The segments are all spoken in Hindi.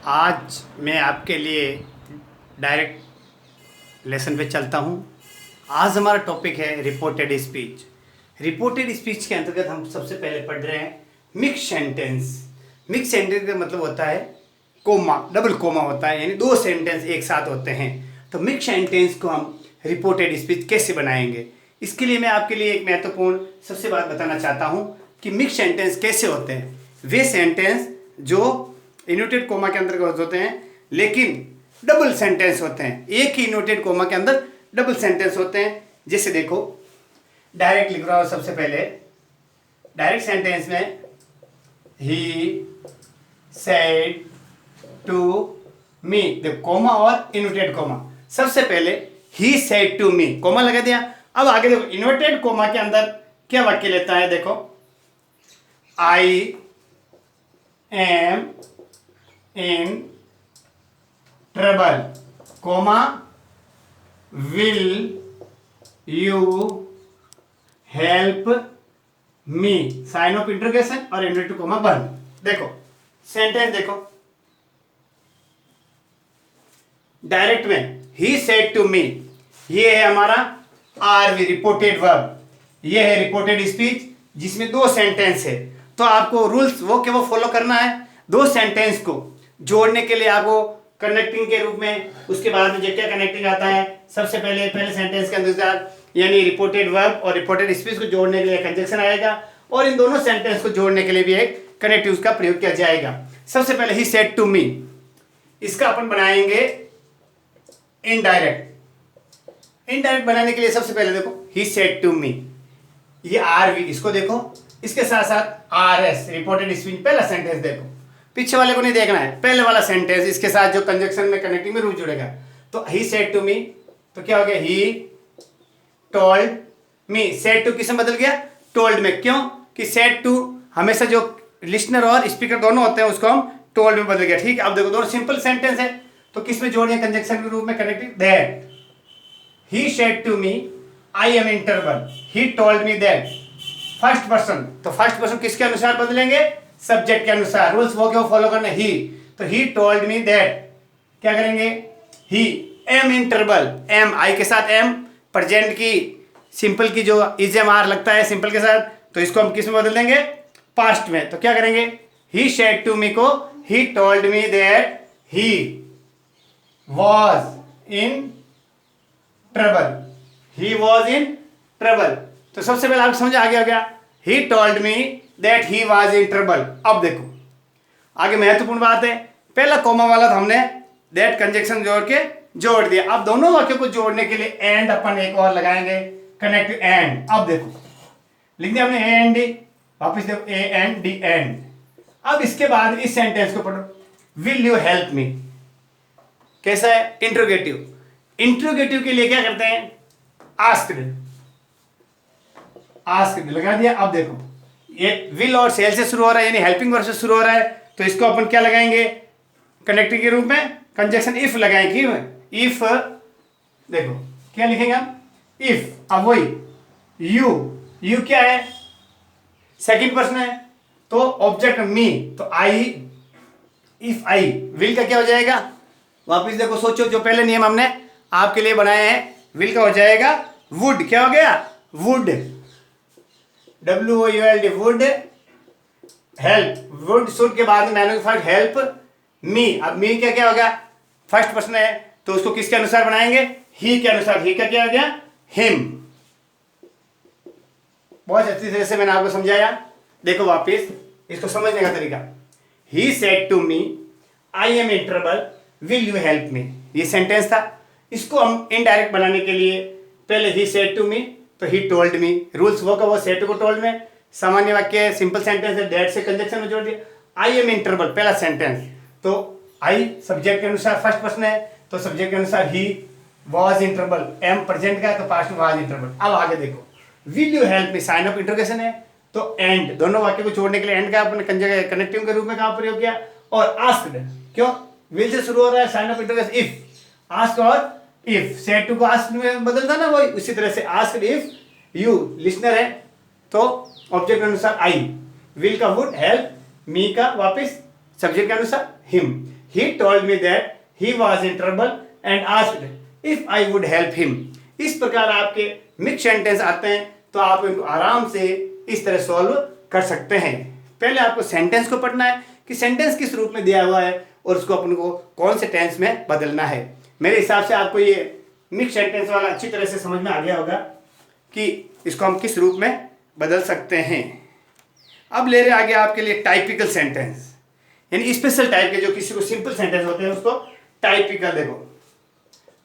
आज मैं आपके लिए डायरेक्ट लेसन पे चलता हूँ। आज हमारा टॉपिक है रिपोर्टेड स्पीच। रिपोर्टेड स्पीच के अंतर्गत हम सबसे पहले पढ़ रहे हैं मिक्स सेंटेंस। मिक्स सेंटेंस का मतलब होता है कोमा, डबल कोमा होता है, यानी दो सेंटेंस एक साथ होते हैं। तो मिक्स सेंटेंस को हम रिपोर्टेड स्पीच कैसे बनाएंगे, इसके लिए मैं आपके लिए एक महत्वपूर्ण सबसे बात बताना चाहता हूँ कि मिक्स सेंटेंस कैसे होते हैं। वे सेंटेंस जो इन्वर्टेड कोमा के अंतर्गत होते हैं लेकिन डबल सेंटेंस होते हैं, एक ही इन्वर्टेड कोमा के अंदर डबल सेंटेंस होते हैं। जैसे देखो, डायरेक्ट लिख रहा हूं। सबसे पहले डायरेक्ट सेंटेंस में ही सेड टू मी, देखो कोमा और इन्वर्टेड कोमा। सबसे पहले he said to me, comma लगा दिया। अब आगे देखो, इन्वर्टेड कोमा के अंदर क्या वाक्य लेता है, देखो I am in trouble, comma will you help me, sign of interrogation और इन्वर्टेड कोमा बंद। देखो सेंटेंस देखो, डायरेक्ट में ही सेड टू मी, ये है हमारा आरवी रिपोर्टेड वर्ब, ये है रिपोर्टेड स्पीच जिसमें दो सेंटेंस है। तो आपको रूल्स वो फॉलो करना है। दो सेंटेंस को जोड़ने के लिए आपको कनेक्टिंग के रूप में, उसके बाद में क्या कनेक्टिंग आता है, सबसे पहले सेंटेंस के अंदर यानी रिपोर्टेड वर्ब और रिपोर्टेड स्पीच को जोड़ने के लिए कंजक्शन आएगा, और इन दोनों सेंटेंस को जोड़ने के लिए भी एक कनेक्टिव का प्रयोग किया जाएगा। सबसे पहले ही सेड टू मी, इसका अपन बनाएंगे इनडायरेक्ट। इनडायरेक्ट बनाने के लिए सबसे पहले देखो ही सेड टू मी, ये आरवी, इसको देखो, इसके साथ साथ आरएस रिपोर्टेड स्पीच, पहला सेंटेंस देखो, पीछे वाले को नहीं देखना है, पहले वाला सेंटेंस इसके साथ जो कंजक्शन में कनेक्टिंग में रूप जुड़ेगा। तो ही सेड टू मी, तो क्या हो गया, he told me. Said to किसमें बदल गया, टोल्ड में। क्यों कि सेड टू हमेशा जो लिसनर और स्पीकर दोनों होते हैं उसको हम टोल्ड में बदल गया। ठीक है, अब देखो दोनों सिंपल सेंटेंस है, तो किसमें जोड़ दिया, कंजक्शन के रूप में connecting. That he said to me I am in trouble, he told me that, first person. तो फर्स्ट पर्सन किसके अनुसार बदलेंगे, सब्जेक्ट के अनुसार। रूल्स वो क्यों फॉलो करना, ही, तो ही टोल्ड मी दैट, क्या करेंगे, ही एम इन ट्रबल, एम आई के साथ एम, प्रेजेंट की सिंपल की जो इज एम आर लगता है सिंपल के साथ, तो इसको हम किस में बदल देंगे, पास्ट में। तो क्या करेंगे, ही सेड टू मी को ही told me that he was in trouble, he was in trouble. तो सबसे पहले आपको समझ आ गया हो गया, he told me that he was in trouble. अब देखो आगे महत्वपूर्ण बात है, पहला कोमा वाला तो हमने दैट कंजक्शन जोड़ दिया। अब दोनों वाक्यों को जोड़ने के लिए एंड अपन एक और लगाएंगे, कनेक्ट एंड। अब देखो लिख दिया हमने ए एंड डी, वापिस देखो ए एंड डी एंड। अब इसके बाद इस सेंटेंस को पढ़ो, विल यू हेल्प मी, कैसा है, इंट्रोगेटिव। इंट्रोगेटिव के लिए क्या करते हैं, आस्क्ड, आस्क्ड लगा दिया। अब देखो ये विल और सेल से शुरू हो रहा है, यानी हेल्पिंग वर्ब से शुरू हो रहा है, तो इसको अपन क्या लगाएंगे, कनेक्टिंग के रूप में कंजक्शन इफ लगाएंगे। इफ देखो क्या लिखेंगे हम, इफ। अब वही यू, यू क्या है, सेकंड पर्सन है, तो ऑब्जेक्ट मी, तो आई, इफ आई, विल का क्या हो जाएगा, वापिस देखो सोचो, जो पहले नियम हमने आपके लिए बनाए हैं, विल का हो जाएगा वुड, क्या हो गया, would, WOULD, would help, would should के बाद में फर्स्ट हेल्प मी। अब मी क्या क्या हो गया, फर्स्ट पर्सन है, तो उसको किसके अनुसार बनाएंगे, ही के अनुसार। ही का क्या हो गया, हिम। बहुत अच्छी तरह से मैंने आपको समझाया। देखो वापिस इसको समझने का तरीका, he said to me I am in trouble will you help me, ये सेंटेंस था। इसको हम इनडायरेक्ट बनाने के लिए पहले ही सेड टू मी, तो ही टोल्ड मी, रूल्स वो का वो, सेड टू को टोल्ड में, सामान्य वाक्य सिंपल सेंटेंस है, दैट से कंजक्शन में जोड़ दिया। आई एम इन ट्रबल पहला सेंटेंस, तो आई सब्जेक्ट के अनुसार फर्स्ट पर्सन है, तो सब्जेक्ट के अनुसार he was in trouble, am present का, तो पास्ट में वॉज इन ट्रबल। अब आगे देखो, will you help me, sign of interrogation है, तो एंड, दोनों वाक्य को जोड़ने के लिए एंड का अपने कनेक्टिंग के रूप में कहा प्रयोग किया। और आस्क्ड, क्यों, विल से शुरू हो रहा है, sign of interrogation if, ask और इफ, सेड टू को आस्क्ड में बदलता ना, वही उसी तरह से आस्क्ड इफ यू लिसनर है, तो ऑब्जेक्ट के अनुसार आई, विल का वुड, हेल्प, मी का वापस सब्जेक्ट के अनुसार him. He told me that he was in trouble and asked if I would help him. इस प्रकार आपके मिक्स सेंटेंस आते हैं तो आप इनको आराम से इस तरह सॉल्व कर सकते हैं। पहले आपको सेंटेंस को पढ़ना है कि सेंटेंस किस रूप में दिया हुआ है और उसको अपन को कौन से टेंस में बदलना है। मेरे हिसाब से आपको ये मिक्स सेंटेंस वाला अच्छी तरह से समझ में आ गया होगा कि इसको हम किस रूप में बदल सकते हैं। अब ले रहे आगे आपके लिए टाइपिकल सेंटेंस, यानी स्पेशल टाइप के जो किसी को सिंपल सेंटेंस होते हैं उसको टाइपिकल। देखो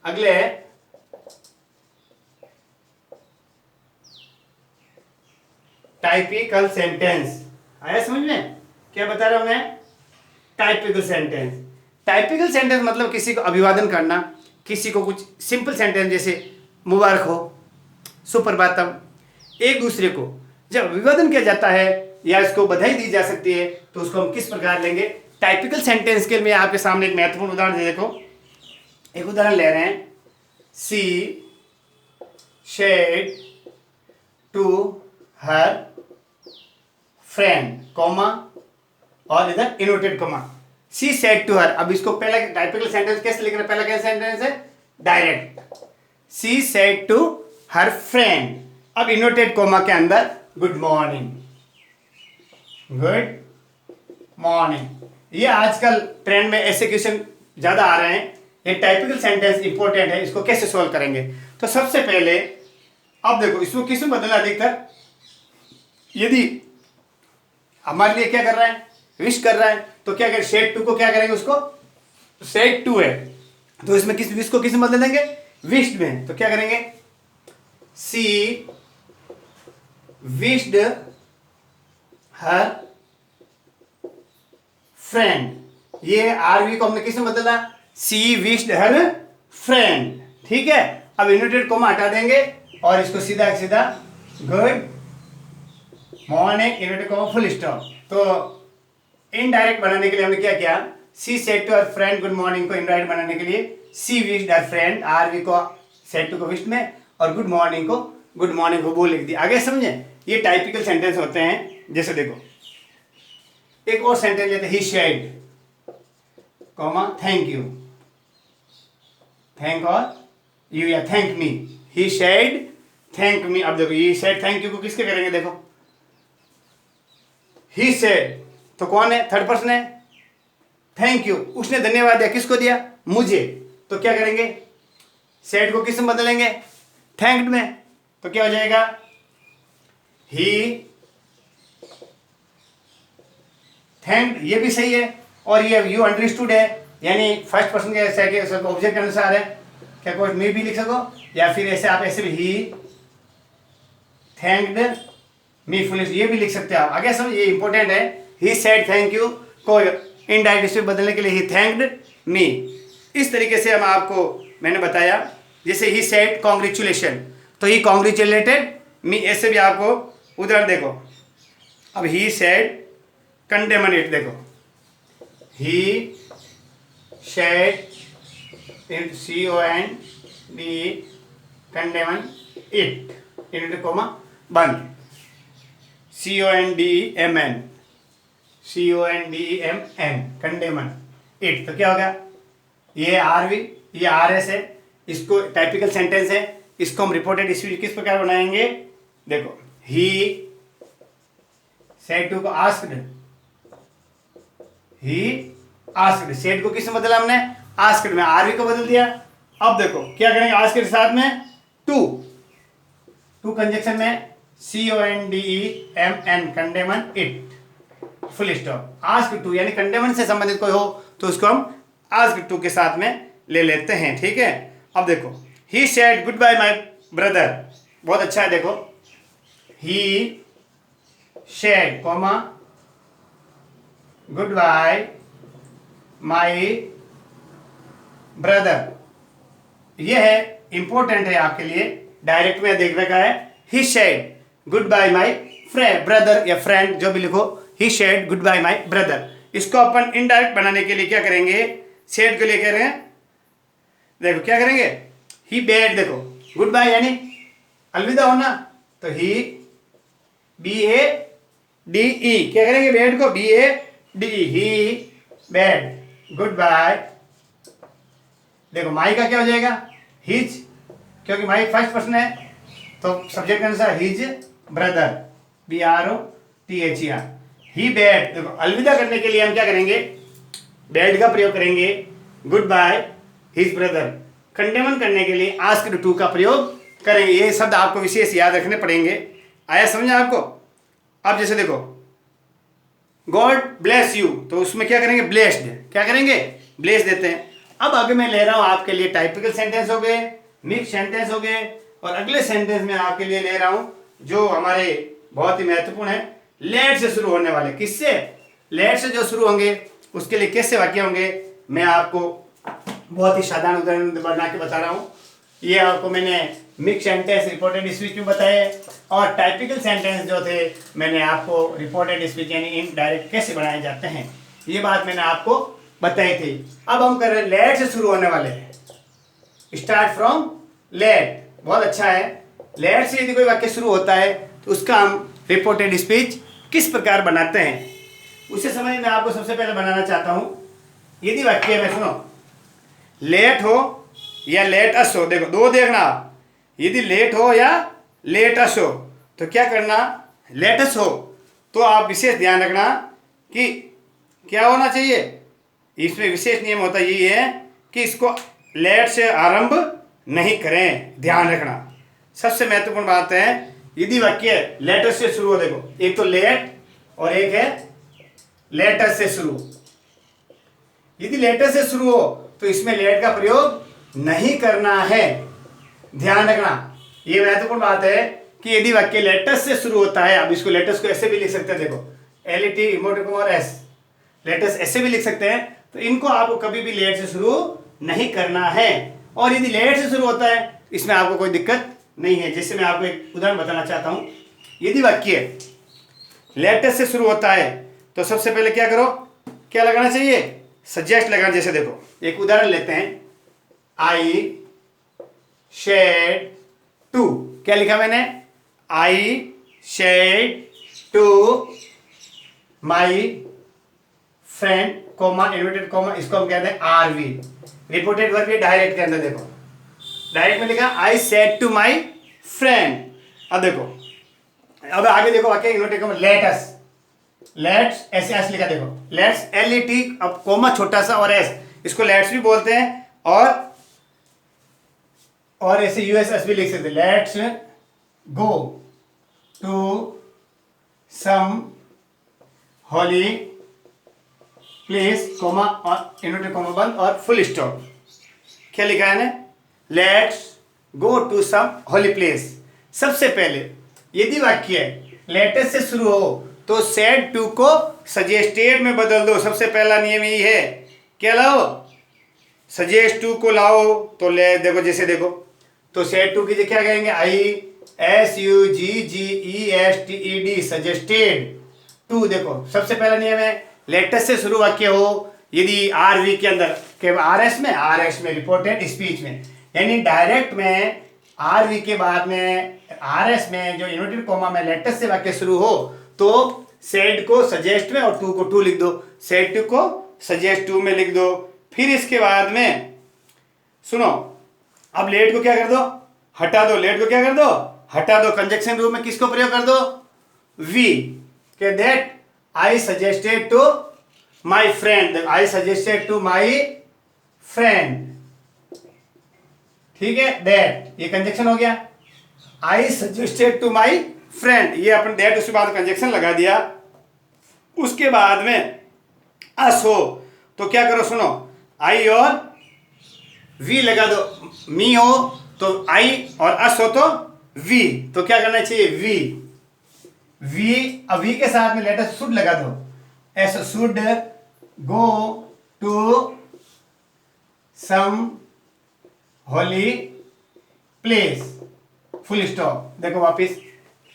अगले है टाइपिकल सेंटेंस। आया समझ में क्या बता रहा हूं मैं? Typical sentence. टाइपिकल सेंटेंस मतलब किसी को अभिवादन करना, किसी को कुछ सिंपल सेंटेंस जैसे मुबारक हो, सुप्रभातम, एक दूसरे को जब अभिवादन किया जाता है या इसको बधाई दी जा सकती है तो उसको हम किस प्रकार लेंगे? टाइपिकल सेंटेंस के लिए मैं आपके सामने एक महत्वपूर्ण उदाहरण दे। देखो एक उदाहरण ले रहे हैं, she said to her friend comma और इधर inverted comma, she said to her. अब इसको पहला टाइपिकल सेंटेंस कैसे लिख रहे हैं? पहला कैसा सेंटेंस है? Direct, she said to her friend. अब इनवर्टेड कॉमा के अंदर गुड मॉर्निंग, गुड मॉर्निंग। ये आजकल ट्रेंड में ऐसे क्वेश्चन ज्यादा आ रहे हैं। ये टाइपिकल सेंटेंस इंपॉर्टेंट है, इसको कैसे सोल्व करेंगे? तो सबसे पहले अब देखो इसको किसमें बदलना अधिकतर, यदि हमारे लिए क्या कर रहा है? विश कर रहा है, तो क्या करें? शेड टू को क्या करेंगे? उसको शेड टू है तो इसमें किस विश को किस में बदल देंगे? विश्ड में। तो क्या करेंगे? सी विश्ड हर फ्रेंड। ये आरवी को हमने किस में बदला? सी विश्ड हर फ्रेंड। ठीक है, अब इनवर्टेड कॉमा हटा देंगे और इसको सीधा सीधा good morning inverted comma full stop. तो इनडायरेक्ट बनाने के लिए हमने क्या किया? She said to her friend good morning को इनडायरेक्ट बनाने के लिए सी विश्ड हर फ्रेंड, आरवी को सेड टू को विश्ड में और गुड मॉर्निंग को वो लिख दिया। आगे समझे? ये टाइपिकल सेंटेंस होते हैं। जैसे देखो एक और सेंटेंस लेते हैं, he said comma thank you, thank और यू या thank me, he said thank me. अब देखो ये शेड थैंक यू को किसके करेंगे? देखो ही सेड तो कौन है? थर्ड पर्सन है, थैंक यू, उसने धन्यवाद दिया, किसको दिया? मुझे। तो क्या करेंगे? सेड को किस में बदलेंगे? थैंक्ड में। तो क्या हो जाएगा? ही थैंक्ड, ये भी सही है और ये यू अंडरस्टूड है, यानी फर्स्ट पर्सन के सेकंड ऑब्जेक्ट के अनुसार है। क्या कोई मे भी लिख सको या फिर ऐसे आप ऐसे भी ही थैंक्ड मी फुल, ये भी लिख सकते हो आप। आगे समझ, ये इंपॉर्टेंट है। ही सेड थैंक यू को इनडायरेक्ट इसमें बदलने के लिए ही थैंक्ड मी। इस तरीके से हम आपको मैंने बताया। जैसे ही सेड कॉन्ग्रेचुलेशन तो ही कॉन्ग्रेचुलेटेड मी, ऐसे भी आपको उदाहरण देखो। अब ही सेड कंडेमनेट, देखो he said COND condemn it inverted comma बंद, CONDEMN कंडेमन इट। तो क्या होगा? ये आरवी, ये RS है, इसको टाइपिकल सेंटेंस है, इसको हम रिपोर्टेड स्पीच किस प्रकार बनाएंगे? देखो ही सेड टू को आस्क्ड, ही आस्क्ड, सेड को किस में बदला हमने? आस्क्ड में, आरवी को बदल दिया। अब देखो क्या करेंगे? आस्क्ड के साथ में टू कंजक्शन में CONDEMN condemn it full stop. Ask to यानी कंडेमन से संबंधित कोई हो तो उसको हम आस्क टू के साथ में ले लेते हैं। ठीक है, अब देखो he said goodbye my brother, बहुत अच्छा है। देखो he said comma goodbye my brother, ये है इंपॉर्टेंट है आपके लिए। डायरेक्ट में देख रखा है he said goodbye my friend, brother या फ्रेंड जो भी लिखो, he said goodbye my brother. इसको अपन इनडायरेक्ट बनाने के लिए क्या करेंगे? सेड के लिए कह रहे हैं, देखो क्या करेंगे? ही बेड, देखो गुड बाय यानी अलविदा होना, तो ही BADE क्या करेंगे? बेड को BADE, ही बेड गुड बाय। देखो माई का क्या हो जाएगा, हिज, क्योंकि माई फर्स्ट पर्सन है तो सब्जेक्ट के अनुसार हिज ब्रदर, BROTHER। ही बैड, देखो अलविदा करने के लिए हम क्या करेंगे, बैड का प्रयोग करेंगे, गुड बाय हिज ब्रदर। कंडेमन करने के लिए आस्क्ड टू का प्रयोग करेंगे। ये शब्द आपको विशेष याद रखने पड़ेंगे। आया समझ आपको? अब जैसे देखो गॉड ब्लेस यू, तो उसमें क्या करेंगे, ब्लेस्ड, क्या करेंगे, ब्लेस देते हैं। अब आगे मैं ले रहा हूं आपके लिए टाइपिकल सेंटेंस हो गए, मिक्स सेंटेंस हो गए, और अगले सेंटेंस में आपके लिए ले रहा हूं जो हमारे बहुत ही महत्वपूर्ण है, लेट से शुरू होने वाले। किससे? लेट से जो शुरू होंगे उसके लिए कैसे वाक्य होंगे, मैं आपको बहुत ही साधारण उदाहरण बना के बता रहा हूं। ये आपको मैंने मिक्स सेंटेंस रिपोर्टेड स्पीच में बताए, और टाइपिकल सेंटेंस जो थे मैंने आपको रिपोर्टेड स्पीच यानी इनडायरेक्ट कैसे बनाए जाते हैं, ये बात मैंने आपको बताई थी। अब हम कर रहे हैं लेट से शुरू होने वाले, स्टार्ट फ्रॉम लेट। बहुत अच्छा है। लेट से यदि कोई वाक्य शुरू होता है तो उसका हम रिपोर्टेड स्पीच किस प्रकार बनाते हैं उसे समझ मैं आपको सबसे पहले बनाना चाहता हूं। यदि वाक्य में सुनो, लेट हो या लेट अस हो, देखो दो देखना, यदि लेट हो या लेट अस हो तो क्या करना, लेट अस हो तो आप विशेष ध्यान रखना कि क्या होना चाहिए, इसमें विशेष नियम होता यही है कि इसको लेट से आरंभ नहीं करें, ध्यान रखना। सबसे महत्वपूर्ण बात है, यदि वाक्य लेटर से शुरू हो, देखो एक तो लेट और एक है लेटर से शुरू। यदि लेटर से शुरू हो तो इसमें लेट का प्रयोग नहीं करना है, ध्यान रखना। यह महत्वपूर्ण बात है कि यदि वाक्य लेटर्स से शुरू होता है, अब इसको लेटर्स को ऐसे भी लिख सकते हैं, देखो LET इमोटिकॉन और S, लेटर्स ऐसे भी लिख सकते हैं, तो इनको आपको कभी भी लेट से शुरू नहीं करना है। और यदि लेट से शुरू होता है इसमें आपको कोई दिक्कत नहीं है। जैसे मैं आपको एक उदाहरण बताना चाहता हूं, यदि वाक्य लेटर से शुरू होता है तो सबसे पहले क्या करो, क्या लगाना चाहिए, सजेस्ट लगाना। जैसे देखो एक उदाहरण लेते हैं, आई शेड टू, क्या लिखा मैंने, I said to my friend comma inverted comma, इसको हम कहते हैं RV, रिपोर्टेड वर्ब है डायरेक्ट के अंदर। देखो डायरेक्ट में लिखा I said to my friend. अब देखो, अब आगे देखो वाक्य इन्वर्टेड कोमा, लेटस, लेट्स ऐसे ऐसे लिखा, देखो लेट्स LET, अब कोमा छोटा सा और S, इसको लेट्स भी बोलते हैं, और ऐसे USS भी लिख सकते हैं, let's go to some holy place, comma और इन्वर्टेड कोमा बंद और फुल स्टॉप। क्या लिखा है ना, let's go to some holy place. सबसे पहले यदि वाक्य लेटर से शुरू हो तो सेड टू को सजेस्टेड में बदल दो। सबसे पहला नियम यही है, क्या लाओ, सजेस्ट टू को लाओ, तो ले देखो जैसे देखो, तो सेड टू की जगह क्या कहेंगे, ISUGGESTED, सजेस्टेड टू। देखो सबसे पहला नियम है, लेटर से शुरू वाक्य हो यदि RV के अंदर के RS में रिपोर्टेड स्पीच में, यानी डायरेक्ट में RV के बाद में RS में जो इन्वर्टेड कोमा में लेटर से वाक्य शुरू हो तो सेड को सजेस्ट में और टू को टू लिख दो, सेड टू को सजेस्ट टू में लिख दो। फिर इसके बाद में सुनो, अब लेट को क्या कर दो, हटा दो, लेट को क्या कर दो, हटा दो। कंजक्शन रूप में किसको प्रयोग कर दो, वी, के that I suggested to my friend, I suggested to my friend, ठीक है, दैट, ये कंजक्शन हो गया, I suggested to my friend, ये अपन दैट उसके बाद कंजक्शन लगा दिया। उसके बाद में अस हो तो क्या करो, सुनो, आई और वी लगा दो, मी हो तो आई और अस हो तो वी, तो क्या करना चाहिए, वी, अब वी के साथ में लेटर शुड लगा दो, S should go to some holy place, full stop. देखो वापिस,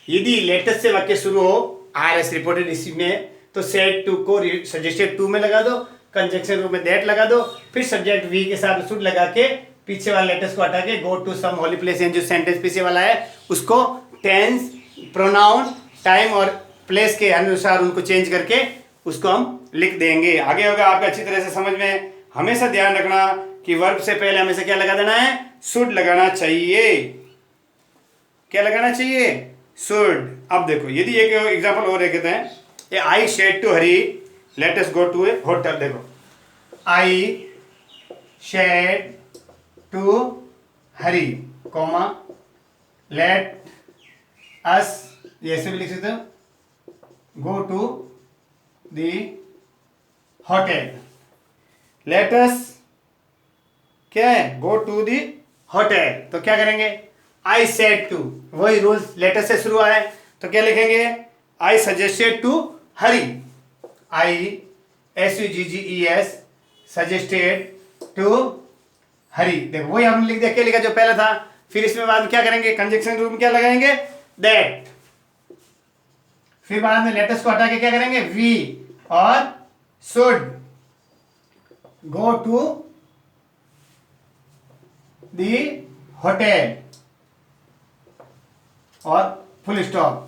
यदि लेटेस्ट से वाक्य शुरू हो RS रिपोर्टेड इसी में तो सेड टू को सजेस्टेड टू में लगा दो, कंजक्शन रूप में दैट लगा दो, फिर सब्जेक्ट वी के साथ शुड लगा के पीछे वाला लेटेस्ट को हटा के go to some holy place, जो सेंटेंस पीछे वाला है उसको टेंस, प्रोनाउन, टाइम और प्लेस के अनुसार उनको चेंज करके उसको हम लिख देंगे। आगे होगा आपका अच्छी तरह से समझ में। हमेशा ध्यान रखना कि वर्ब से पहले हमेशा क्या लगा देना है, शुड लगाना चाहिए। क्या लगाना चाहिए, शुड। अब देखो यदि एक एग्जांपल और कहते हैं, I said to Hari let us go to a hotel. देखो I said to Hari comma let us, ऐसे भी लिख सकते हो, go to the hotel. Let us क्या है, गो टू दी होटल। तो क्या करेंगे, आई सेड टू, वही रूल लेटर से शुरू आए तो क्या लिखेंगे, I suggested to Hari, I SUGGES suggested to Hari. देखो वही हमने लिख दिया, क्या लिखा जो पहले था। फिर इसमें बाद में क्या करेंगे, कंजक्शन रूल में क्या लगाएंगे, दैट। फिर बाद में लेटर्स को हटा के क्या करेंगे, वी और should go to the hotel और full stop.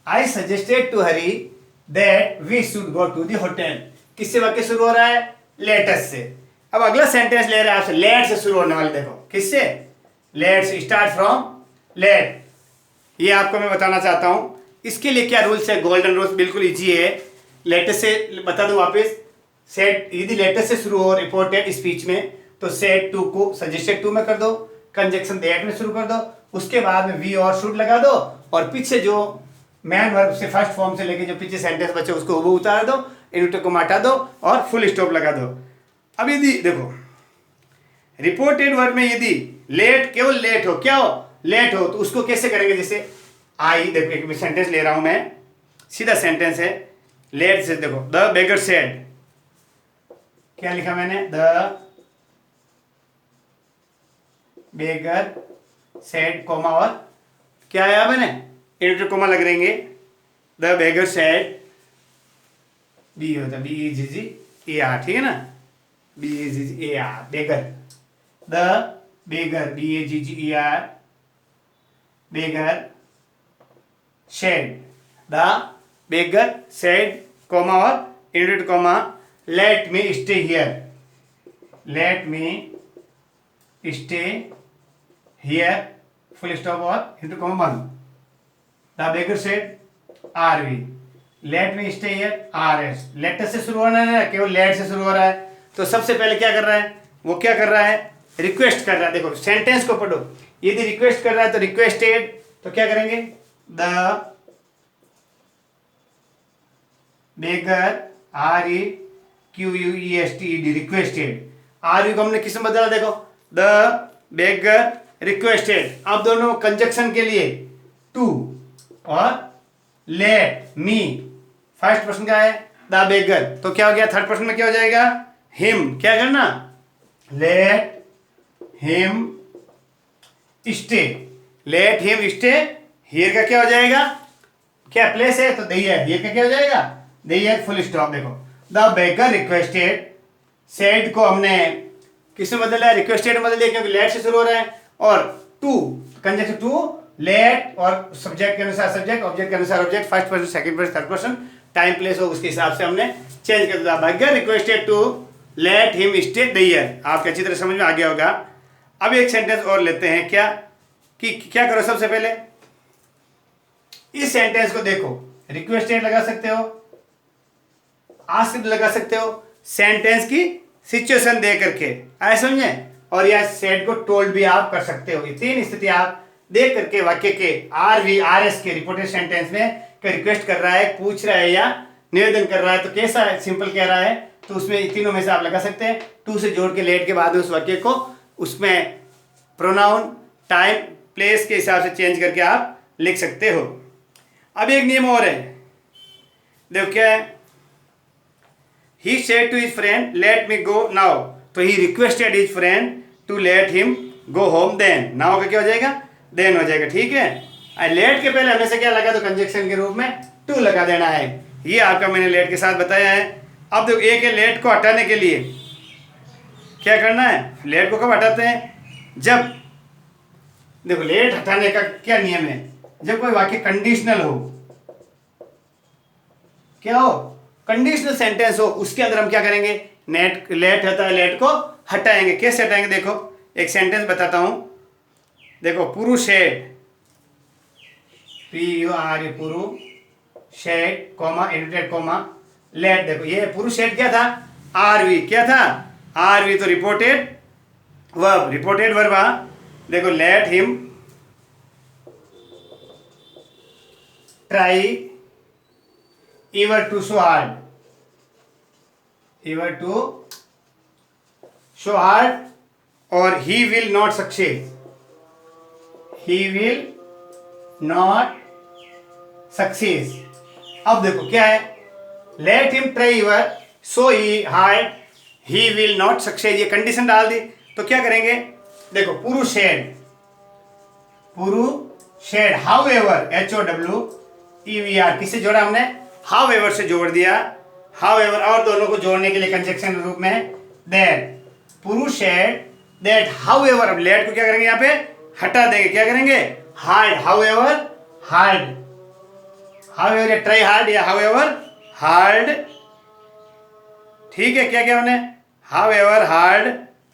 I suggested to Hari that we should go to the hotel. किससे वाक्य शुरू हो रहा है, लेटस से। अब अगला सेंटेंस ले रहे हैं आपसे, लेट से शुरू होने वाले। देखो किससे, लेट्स स्टार्ट फ्रॉम लेट। ये आपको मैं बताना चाहता हूं इसके लिए क्या रूल्स है, गोल्डन रूल्स, बिल्कुल इजी है। लेटेस्ट से बता दूं वापस, सेट यदि लेटेस्ट से शुरू हो रिपोर्टेड स्पीच में तो सेट टू को सजेस्टेड टू में कर दो, कंजक्शन दैट में शुरू कर दो, उसके बाद में वी और शुड लगा दो, और पीछे जो मैन वर्ब से फर्स्ट फॉर्म से लेके जो पीछे सेंटेंस बचे उसको वो उतार दो, इनटू को हटा दो और फुल स्टॉप लगा दो। अब यदि देखो रिपोर्टेड वर्ब में यदि लेट, केवल लेट हो, क्या हो, लेट हो, तो उसको कैसे करेंगे, जैसे आई, देखो एक सेंटेंस ले रहा हूं मैं, सीधा सेंटेंस है, लेट से देखो, द बेगर सेड, क्या लिखा मैंने, द बेगर सेड कोमा और क्या आया मैंने, इंटर कोमा लग रहेंगे, द बेगर सेड, बी होता BEGGER, ठीक है ना, BEGGER beggar, the beggar BEGGER beggar said, the beggar said comma और inter comma let me stay here, let me stay here full stop और इंटर कोमा बंद, the beggar said RV, let me stay here RS। Letter से शुरू होना है, केवल लेट से शुरू हो रहा है, तो सबसे पहले क्या कर रहा है, वो क्या कर रहा है, रिक्वेस्ट कर रहा है। देखो सेंटेंस को पढ़ो, यदि रिक्वेस्ट कर रहा है तो रिक्वेस्टेड, तो क्या करेंगे, the beggar REQUESTED requested, RU को हमने किसमें बदला, देखो द बेगर रिक्वेस्टेड। अब दोनों कंजक्शन के लिए टू और लेट मी, फर्स्ट पर्सन क्या है, द बेगर, तो क्या हो गया, थर्ड पर्सन में क्या हो जाएगा, हिम। क्या करना, late him stay, late him stay here का क्या हो जाएगा, क्या प्लेस है तो देयर, हियर का क्या हो जाएगा, देयर फुल स्टॉप। देखो द बेकर रिक्वेस्टेड, सेड को हमने किसमें बदला है, रिक्वेस्टेड में बदल दिया क्योंकि लेट से शुरू हो रहा है, और टू कंजक्शन टू, लेट और सब्जेक्ट के अनुसार सब्जेक्ट, ऑब्जेक्ट के अनुसार object, first person second person third person, time place हो उसके हिसाब से हमने चेंज कर दिया। Beggar requested to let him stay there, आपको अच्छी तरह समझ में आ गया होगा। अब एक सेंटेंस और लेते हैं, क्या कि क्या करो, सबसे पहले इस सेंटेंस को देखो, रिक्वेस्टेड लगा सकते हो, आस्क्ड लगा सकते हो, सेंटेंस की सिचुएशन दे करके, ऐसा समझे, और या सेड को टोल्ड भी आप कर सकते हो। ये तीन स्थिति आप देख करके वाक्य के RVRS के रिपोर्टेड सेंटेंस में रिक्वेस्ट कर रहा है, पूछ रहा है या निवेदन कर रहा है, तो कैसा है, सिंपल कह रहा है, तो उसमें तीनों में से आप लगा सकते हैं। टू से जोड़ के लेट के बाद उस वाक्य को उसमें प्रोनाउन टाइम प्लेस के हिसाब से चेंज करके आप लिख सकते हो। अब एक नियम और है, देखो क्या है, he said to his friend let me go now, तो he requested his friend to let him go home then, now का क्या हो जाएगा, देन हो जाएगा, ठीक है। लेट के पहले हमेशा क्या लगा, तो कंजक्शन के रूप में टू लगा देना है, ये आपका मैंने लेट के साथ बताया है। अब देखो एक है, लेट को हटाने के लिए क्या करना है, लेट को कब हटाते हैं, जब देखो लेट हटाने का क्या नियम है, जब कोई वाक्य कंडीशनल हो, क्या हो, कंडीशनल सेंटेंस हो उसके अंदर हम क्या करेंगे, नेट लेट होता है, लेट को हटाएंगे। कैसे हटाएंगे, देखो एक सेंटेंस बताता हूं। देखो पुरुषेड, PUR पुरुषेड कॉमा इंटरटेड कॉमा लेट। देखो ये पुरुषेड क्या था, RV क्या था, RV तो रिपोर्टेड वर्ब, रिपोर्टेड वर्ब। देखो let him try ever to show hard, ever to show hard, और he will not succeed, he will not succeed। अब देखो क्या है, let him try ever so he hard, he will not succeed, ये कंडीशन डाल दी। तो क्या करेंगे, देखो पुरुषेड, पुरुषेड हाउएवर HOWEVR किससे जोड़ा हमने, हाउएवर से जोड़ दिया, हाउएवर, और दोनों को जोड़ने के लिए कंजक्शन रूप में दैट, पुरुषेड दैट हाउएवर। अब लेट को क्या करेंगे, यहाँ पे हटा देंगे, क्या करेंगे, hard, however hard, however try hard या हाउएवर हार्ड, ठीक है। क्या क्या हमने, हाउएवर हार्ड,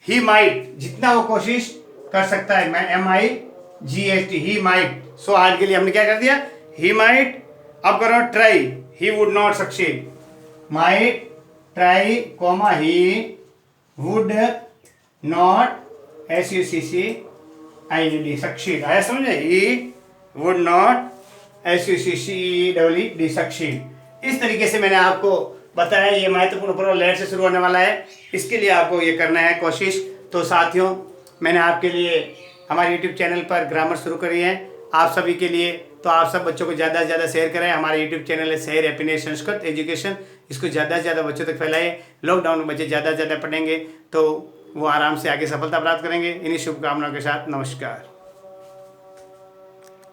ही माइट, जितना वो कोशिश कर सकता है, मैं MIGHT, he might, so hard के लिए हमने क्या कर दिया, ही माइट। अब करो try, he would not succeed, might try comma he would not SUCCIED succeed, आया समझे, he would not SUCCED succeed. इस तरीके से मैंने आपको बताया, ये महत्वपूर्ण उपयोग लेट से शुरू होने वाला है, इसके लिए आपको ये करना है कोशिश। तो साथियों, मैंने आपके लिए हमारे YouTube चैनल पर ग्रामर शुरू करी है आप सभी के लिए, तो आप सब बच्चों को ज़्यादा से ज़्यादा शेयर करें। हमारे YouTube चैनल है शेयर हैप्पीनेस संस्कृत एजुकेशन, इसको ज़्यादा से ज़्यादा बच्चों तक फैलाएं। लॉकडाउन में बच्चे ज़्यादा से ज़्यादा पढ़ेंगे तो वो आराम से आगे सफलता प्राप्त करेंगे। इन्हीं शुभकामनाओं के साथ नमस्कार।